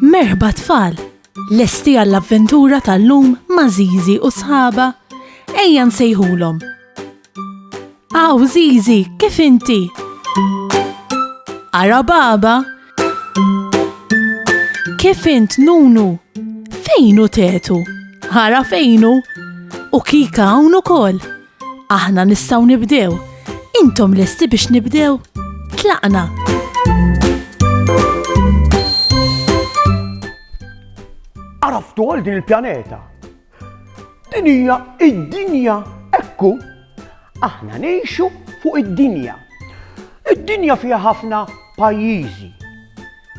Merħba tfal, lesti għall-avventura tal-lum ma' Zizi u sħaba, ejja nsejħulhom. Aw Zizi, kif inti? Ara baba? Kif int Nunu? Fejnu Tetu? Ara fejnu? U Kika hawn ukoll. Aħna nistgħu nibdew. Intom lesti biex nibdew? Tlaqna. Araftu għal din il-pjaneta. Din hija id-dinja, ekku. Aħna ngħixu fuq id-dinja. Id-dinja fiha ħafna pajjiżi.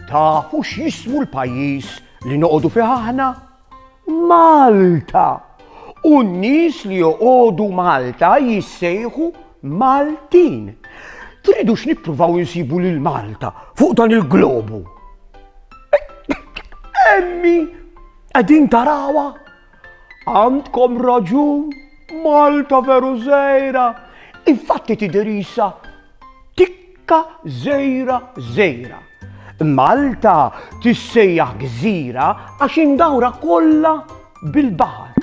Tafu x'jismu l-pajjiż li noqogħdu fih aħna? Malta. U n-nies li joqogħdu Malta jissejħu Maltin. Tridux nippruvaw insibu lil Malta fuq dan il-globu. Emmi, qegħdin tarawha? Għandkom raġun, Malta veru żgħira. Infatti tidher issa tikka żgħira. Malta tissejjaħ gżira għax indawra kollha bil-baħar.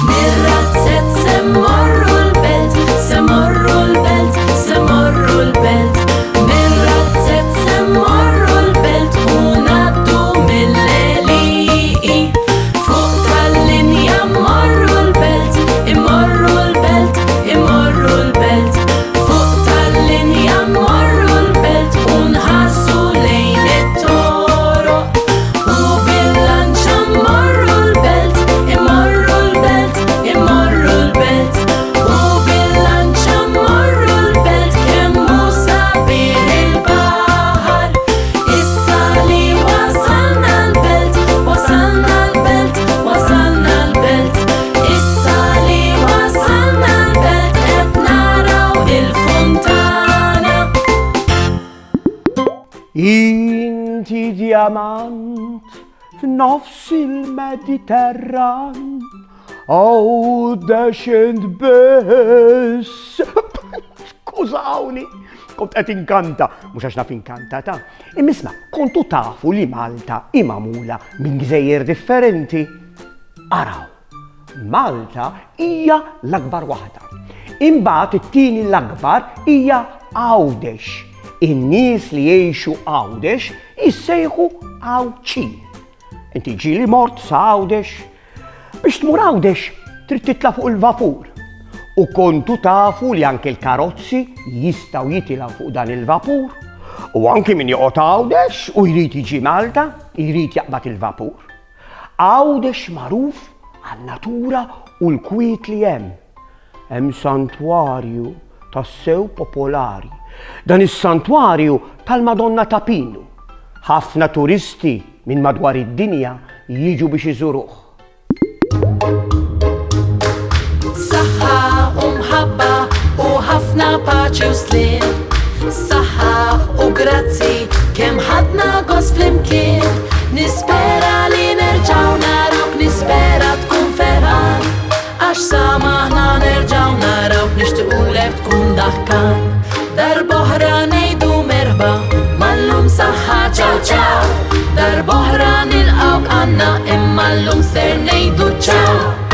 Bir-razzett semmorru l-belt, semmorru l-belt, semmorru l-belt. Bir-razzett semmorru l-belt u ngħaddu mill-leliqi. Fuq tal-linja mmorru l-belt, immorru l-belt, immorru l-belt. Fuq tal-linja mmorru l-belt u nħassu lejn it-toroq. U bil-lanċa mmorru l-belt, immorru l-belt, immorru l-belt. U bil-lanċa mmorru l-belt kemm hu sabiħ il-baħar. Issa li wasalna l-belt, wasalna l-belt, wasalna l-belt. Issa li wasalna l-belt qed naraw il-funtana. Inti djamant f'nofs il-Mediterran. Oh, daxent biss. Skużawni, kont qed inkanta, mhux għax naf inkantata. Imma kontu tafu li Malta imamula minn gżejjer differenti. Araw, Malta hija l-akbar waħda. Imbagħad it-tieni l-akbar hija Għawdex. In-nies li jgħixu Għawdex jissejħu Għawċin. Inti ġieli mort sa Għawdex. Biex tmur Għawdex trid titla' fuq il-vapur. U kontu tafu li anke l-karozzi jistgħu jitilgħu fuq dan il-vapur. U anke min joqgħod Għawdex u jrid jiġi Malta, jrid jaqbad il-vapur. Għawdex magħruf għan-natura u l-kwiet li hemm. Hemm santwarju tas-sew popolari. Dan is-santwarju tal-Madonna ta' Pinu. Ħafna turisti minn madwar id-dinja jiġu biex iżuruh. Saħħa u mħabba u ħafna paċi u slim. Saħħa u grazzi kemm ħadna gost flimkien. Nispera li nerġgħu narawk, nispera tkun ferħan. Għax samaħna nerġgħu narawk, nixtiequlek tkun daħkan. Darb'oħra ngħidu merħba, mal-lum saħħa ċaw ċaw. Darb'oħra nilqawk għandna imma llum ser ngħidu ċaw.